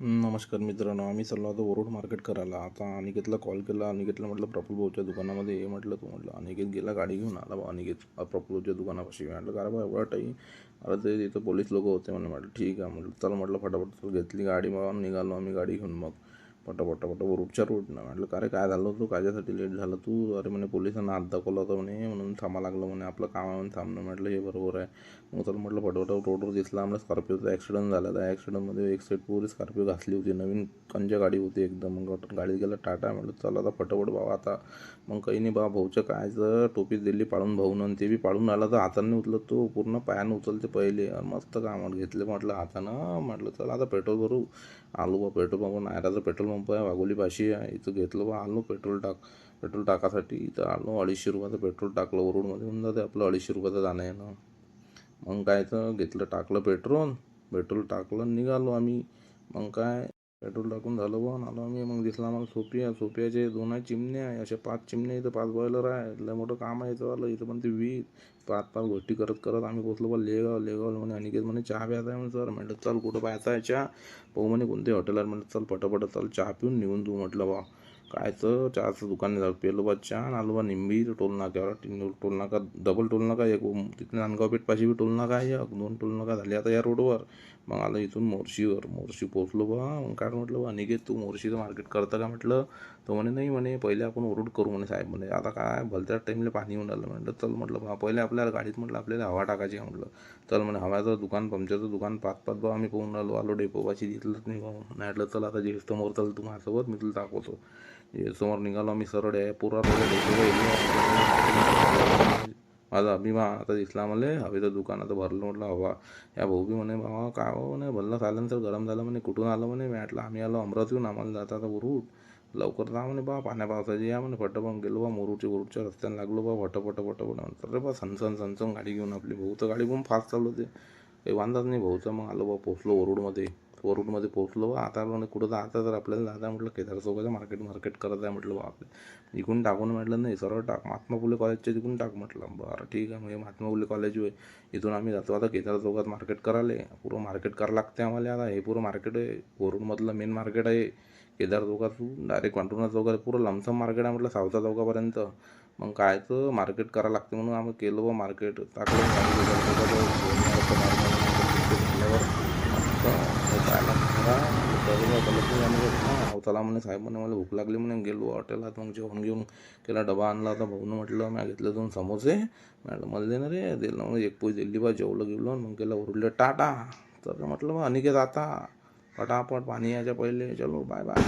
नमस्कार मित्रांनो, आम्ही चाललो आता वरुड मार्केट करायला. आता अनिकेतला कॉल केला. अनिकेतला म्हटलं प्रफुल्ल भाऊच्या दुकानामध्ये ये म्हटलं. तू म्हटलं अनिकेत गेला, गाडी घेऊन आला बा अनिकेत प्रफुल्ल भाऊच्या दुकानापाशी. म्हटलं का रे बा एवढा टाईम? अरे ते तिथं पोलीस लोक होते म्हटलं ठीक आहे म्हटलं. चल म्हटलं फटाफट चल, घेतली गाडी मग निघालो आम्ही गाडी घेऊन. मग पटापट वरुडच्या रोडनं. म्हटलं का रे काय झालं, तू कायच्यासाठी लेट झालं तू? अरे म्हणे पोलिसांना हात दाखवला होता म्हणे, म्हणून थांबा लागलं म्हणे, आपलं काम आहे म्हणून थांबणं. म्हटलं हे बरोबर आहे. मग चल म्हटलं फटाफट रोडवर दिसला आम्हाला स्कॉर्पिओचा ॲक्सिडेंट झाला. त्या ॲक्सिडेंटमध्ये एक साईड पूरी स्कॉर्पिओ घासली होती. नवीन कंच्या गाडी होती एकदम. मग गाडी गेला टाटा. म्हटलं चला आता फटाफट बाबा आता. मग काही नाही बा, भाऊचं कायचं टोपी दिली पाळून भाऊनं, आणि ते बी पाळून आला तर हाताने उचलत, तो पूर्ण पायानं उचलते पहिले. मस्त कामात घेतले म्हटलं हातानं. म्हटलं चला आता पेट्रोल भरू. आलो बा पेट्रोल पंप, नायराचं पेट्रोल पंप आहे वाघोलीपाशी आहे, इथं घेतलं बा. आलो पेट्रोल टाकासाठी इथं आलो. 250 रुपयाचं पेट्रोल टाकलं. वरुडमध्ये होऊन जाते आपलं 250 रुपयाचं जाणं येणं. मग काय तर घेतलं, टाकलं पेट्रोल टाकलं, निघालो आम्ही. मग काय पेट्रोल टाकून झालं बा, आलो आम्ही. मग दिसला आम्हाला सोफियाचे 2 चिमण्या आहे, अशा 5 चिमण्या. इथं 5 बॉयलर आहे. लय मोठं काम आहे इथं. इथं पण ते 20 5 गोष्टी करत आम्ही पोचलो बा लेगाव म्हणे. अनिकेत म्हणे चहा प्यायचा आहे म्हणे. सर म्हटलं चल कुठं प्यायचा आहे चहा? पाहू म्हणे कोणते हॉटेल आहे. म्हटलं चल पटापट चल चहा पिऊन निघून तू. म्हटलं बा कायचं चहाचं दुकान जाऊ. पेलो बा चहा, आलो बा निंबी टोल नाक्यावर. टोल नाका, डबल टोल नाका एक, तिथे नांदगाव पेठपाशी बी टोल नाका आहे. 2 टोल नाका झाले आता या रोडवर. मग आलं इथून मोर्शी पोचलो बा. मग काय म्हटलं बा अनिकेत, तू मोर्शीचं मार्केट करतं का म्हटलं? तो म्हणे नाही म्हणे, पहिले आपण वरुड करू म्हणे साहेब म्हणे. आता काय भलत्या टाईमला पाणी येऊन राहिलं. म्हटलं चल म्हटलं बा, पहिले आपल्याला गाडीत म्हटलं आपल्याला हवा टाकायची आहे म्हटलं. चल म्हणे हवाचं दुकान, पंक्चरचं दुकान 5 बा आम्ही पाहून आलो डेपोपाशी. दिसलंच नाही बा. नाही म्हटलं चल आता जे समोर चल तू माझ्यासोबत, मी तुला दाखवतो. समोर निघालो आम्ही सरळ आहे पुरा रोड. माझा अभिमान आता दिसला मला. हवेचं दुकान आता भरलं म्हटलं हवा. या भाऊ बी म्हणे बाबा काय हो म्हणे, भरलं सायलेन्सर गरम झालं म्हणे. कुठून आलं म्हणे? मी म्हटलं आम्ही आलो अमरावतीहून, आम्हाला जाता आता वरुड. लवकर जा म्हणे बा, पाण्या पावसाची या म्हणे. फटाफट गेलो बा वरुडच्या रस्त्याने लागलो बा. फटाफट अरे बा सनसन गाडी घेऊन आपली. भाऊ तर गाडी पण फास्ट चालू होते, काही वांधाच नाही भाऊचा. मग आलो बा, पोचलो वरुडमध्ये पोचलो बा. आता म्हणे कुठं जायचं तर आपल्याला जाता म्हटलं केदार चौकाचं मार्केट करत आहे म्हटलं बा आपलं. इकडून टाकून म्हटलं नाही सरळ टाक, महात्मा फुले कॉलेजच्या तिकडून टाक म्हटलं. बरं ठीक आहे म्हणजे महात्मा फुले कॉलेज होय. इथून आम्ही जातो आता केदार चौकात मार्केट करायला. पुरं मार्केट करावं लागते आम्हाला. आता हे पुरं मार्केट आहे वरुडमधलं, मेन मार्केट आहे. केदार चौकातून डायरेक्ट वांटूना चौकात पुरं लमसम मार्केट आहे म्हटलं, सावता चौकापर्यंत. मग कायचं मार्केट करावं लागते म्हणून आम्ही केलं बा मार्केट. टाकलं चला म्हणे साहेब म्हणे मला भूक लागली म्हणे. गेलो हॉटेलात, मग जेवण घेऊन केला. डबा आणला होता भाऊनं. म्हटलं मी घेतलं 2 समोसे. म्हटलं मला देणार रे, दिलं मग एक पोळी दिली बा. जेवलं गेलो मग गेला वरुडले टाटा. तर म्हटलं बा अनिकेत आता फटाफट पाणी यायच्या पहिले चलो बाय बाय.